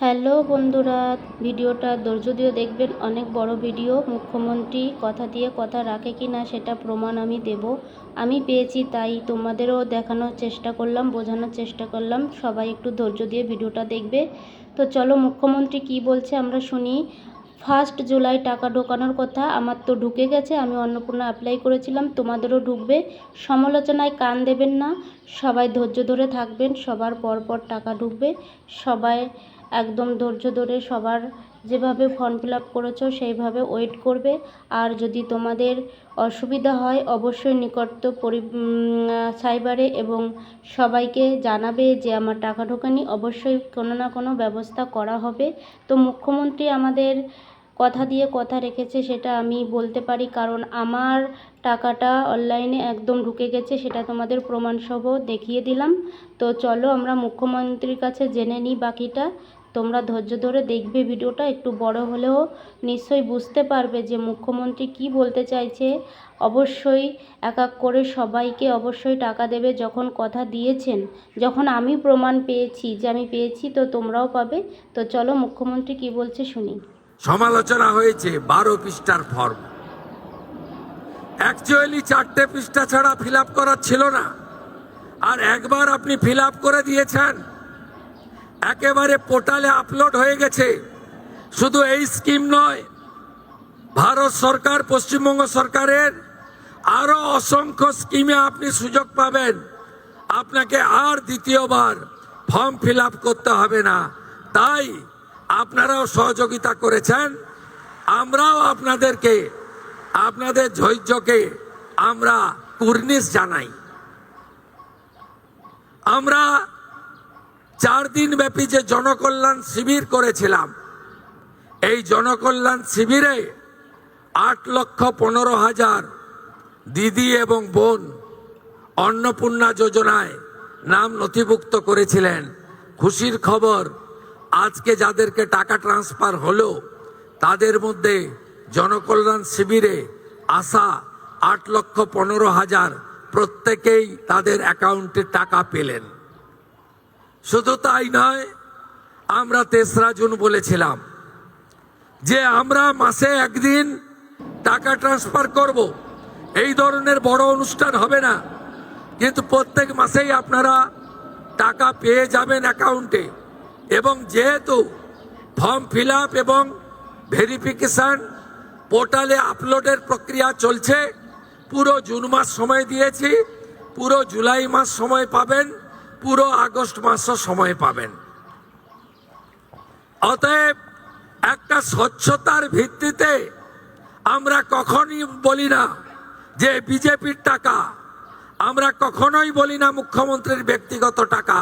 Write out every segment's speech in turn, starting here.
Hello বন্ধুরা, ভিডিওটা ধৈর্য দিয়ে দেখবেন। অনেক বড় ভিডিও। মুখ্যমন্ত্রী কথা দিয়ে কথা রাখে কি না সেটা প্রমাণ আমি দেব। আমি পেয়েছি, তাই তোমাদেরও দেখানোর চেষ্টা করলাম, বোঝানোর চেষ্টা করলাম। সবাই একটু ধৈর্য দিয়ে ভিডিওটা দেখবে। তো চলো মুখ্যমন্ত্রী কি বলছে আমরা শুনি। 1 জুলাই টাকা ঢোকানোর কথা। আমার তো ঢুকে গেছে, আমি অন্নপূর্ণা অ্যাপ্লাই করেছিলাম, তোমাদেরও ঢুকবে। সমালোচনায় কান দেবেন না, সবাই ধৈর্য ধরে থাকবেন। সবার পর টাকা ঢুকবে। সবাই একদম ধৈর্য ধরে সবার যেভাবে ফর্ম ফিল আপ করেছো সেইভাবে ওয়েট করবে। আর যদি তোমাদের অসুবিধা হয় অবশ্যই সাইবারে এবং সবাইকে জানাবে যে আমার টাকা ঢোকেনি। অবশ্যই কোনো না কোনো ব্যবস্থা করা হবে। তো মুখ্যমন্ত্রী আমাদের কথা দিয়ে কথা রেখেছে, সেটা আমি বলতে পারি, কারণ আমার টাকাটা অনলাইনে একদম ঢুকে গেছে, সেটা তোমাদের প্রমাণসহ দেখিয়ে দিলাম। তো চলো আমরা মুখ্যমন্ত্রীর কাছে জেনে নিই বাকিটা। তোমরা ধৈর্য ধরে দেখবে ভিডিওটা। একটু বড় হলেও নিশ্চয়ই বুঝতে পারবে যে মুখ্যমন্ত্রী কি বলতে চাইছে। অবশ্যই এক এক করে সবাইকে অবশ্যই টাকা দেবে, যখন কথা দিয়েছেন, যখন আমি প্রমাণ পেয়েছি যে আমি পেয়েছি, তো তোমরাও পাবে। তো চলো মুখ্যমন্ত্রী কি বলছে শুনি। সমালোচনা হয়েছে 12 পৃষ্ঠার ফর্ম। অ্যাকচুয়ালি 4টে পৃষ্ঠা ছাড়া ফিল আপ করার ছিল না, আর একবার আপনি ফিল আপ করে দিয়েছেন, একেবারে পোর্টালে আপলোড হয়ে গেছে। শুধু এই স্কিম নয়, ভারত সরকার, পশ্চিমবঙ্গ সরকারের আরো অসংখ্য স্কিমে আপনি সুযোগ পাবেন। আপনাকে আর দ্বিতীয়বার ফর্ম ফিল আপ করতে হবে না। তাই আপনারাও সহযোগিতা করেছেন, আমরাও আপনাদেরকে, আপনাদের ধৈর্যকে আমরা কুর্নিশ জানাই। আমরা 4 দিন ব্যাপী যে জনকল্যাণ শিবির করেছিলাম, এই জনকল্যাণ শিবিরে 8,15,000 দিদি এবং বোন অন্নপূর্ণা যোজনায় নাম নথিভুক্ত করেছিলেন। খুশির খবর, আজকে যাদেরকে টাকা ট্রান্সফার হলো তাদের মধ্যে জনকল্যাণ শিবিরে আসা 8,15,000 প্রত্যেকেই তাদের অ্যাকাউন্টে টাকা পেলেন। শুধু তাই নয়, আমরা 3রা জুন বলেছিলাম যে আমরা মাসে একদিন টাকা ট্রান্সফার করব। এই ধরনের বড় অনুষ্ঠান হবে না, কিন্তু প্রত্যেক মাসেই আপনারা টাকা পেয়ে যাবেন অ্যাকাউন্টে। এবং যেহেতু ফর্ম ফিল আপ এবং ভেরিফিকেশন পোর্টালে আপলোডের প্রক্রিয়া চলছে, পুরো জুন মাস সময় দিয়েছি, পুরো জুলাই মাস সময় পাবেন, পুরো আগস্ট মাসও সময় পাবেন। অতএব একটা স্বচ্ছতার ভিত্তিতে আমরা কখনোই বলি না যে বিজেপির টাকা, আমরা কখনোই বলি না মুখ্যমন্ত্রীর ব্যক্তিগত টাকা,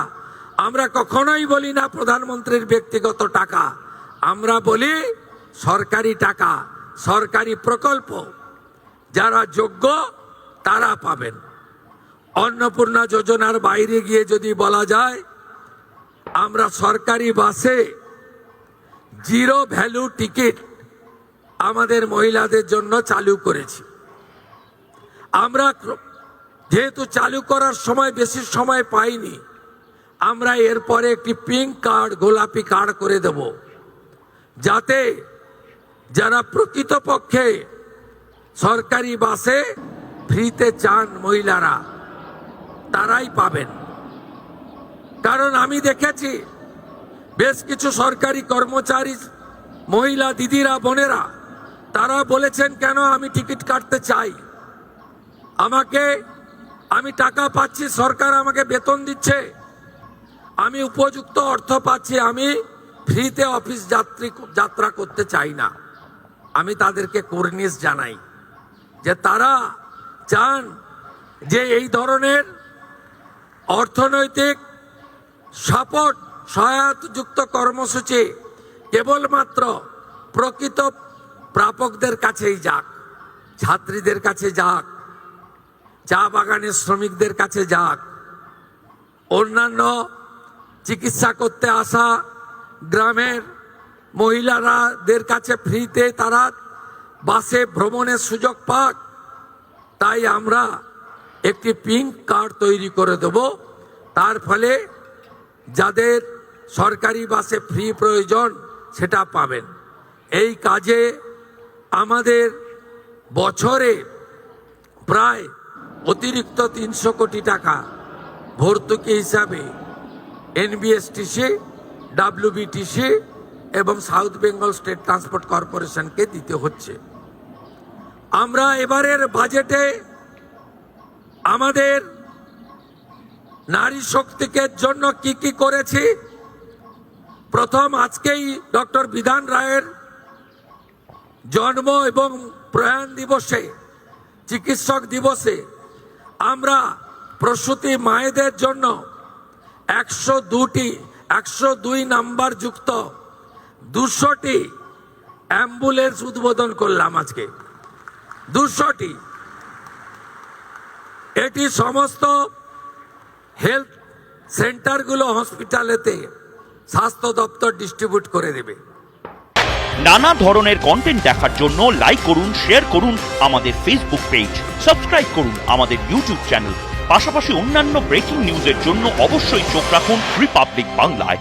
আমরা কখনোই বলি না প্রধানমন্ত্রীর ব্যক্তিগত টাকা। আমরা বলি সরকারি টাকা, সরকারি প্রকল্প, যারা যোগ্য তারা পাবেন। অন্নপূর্ণা যোজনার বাইরে গিয়ে যদি বলা যায়, আমরা সরকারি বাসে 0 ভ্যালু টিকিট আমাদের মহিলাদের জন্য চালু করেছি। আমরা যেহেতু চালু করার সময় বেশি সময় পাইনি, আমরা এরপরে একটি পিঙ্ক কার্ড, গোলাপি কার্ড করে দেব, যাতে যারা প্রকৃতপক্ষে সরকারি বাসে ফ্রিতে চান মহিলারা, তারাই পাবেন। কারণ আমি দেখেছি বেশ কিছু সরকারি কর্মচারী মহিলা দিদিরা, বোনেরা, তারা বলেছেন কেন আমি টিকিট কাটতে চাই, আমি টাকা পাচ্ছি, সরকার আমাকে বেতন দিচ্ছে, আমি উপযুক্ত অর্থ পাচ্ছি, আমি ফ্রিতে অফিস যাত্রা করতে চাই না। আমি তাদেরকে কুর্নিশ জানাই যে তারা চান যে এই ধরনের অর্থনৈতিক সাপোর্ট, সহায়তাযুক্ত কর্মসূচি কেবলমাত্র প্রকৃত প্রাপকদের কাছেই যাক, ছাত্রীদের কাছে যাক, চা বাগানের শ্রমিকদের কাছে যাক, অন্যান্য চিকিৎসা করতে আসা গ্রামের মহিলাদের কাছে ফ্রিতে তারা বাসে ভ্রমণের সুযোগ পাক। তাই আমরা একটি পিঙ্ক কার্ড তৈরি করে দেব। তার ফলে যাদের সরকারি বাসে ফ্রি প্রয়োজন সেটা পাবেন। এই কাজে আমাদের বছরে প্রায় অতিরিক্ত 300 কোটি টাকা ভর্তুকি হিসাবে এনবিএসটিসি, ডাব্লিউবিটিসি এবং সাউথ বেঙ্গল স্টেট ট্রান্সপোর্ট কর্পোরেশনকে দিতে হচ্ছে। আমরা এবারের বাজেটে আমাদের নারী শক্তিকে জন্য কি কি করেছি, প্রথম আজকেই ডক্টর বিধান রায়ের জন্ম এবং প্রয়াণ দিবসে, চিকিৎসক দিবসে আমরা প্রসূতি মায়েদের জন্য 102 নাম্বার যুক্ত 200টি অ্যাম্বুলেন্স উদ্বোধন করলাম আজকে। 200টি। এটি সমস্ত হেলথ সেন্টারগুলো, হসপিটালেতে স্বাস্থ্য দপ্তর ডিস্ট্রিবিউট করে দেবে। নানা ধরনের কন্টেন্ট দেখার জন্য লাইক করুন, শেয়ার করুন আমাদের ফেসবুক পেজ, সাবস্ক্রাইব করুন আমাদের ইউটিউব চ্যানেল। পাশাপাশি অন্যান্য ব্রেকিং নিউজের জন্য অবশ্যই চোখ রাখুন রিপাবলিক বাংলায়।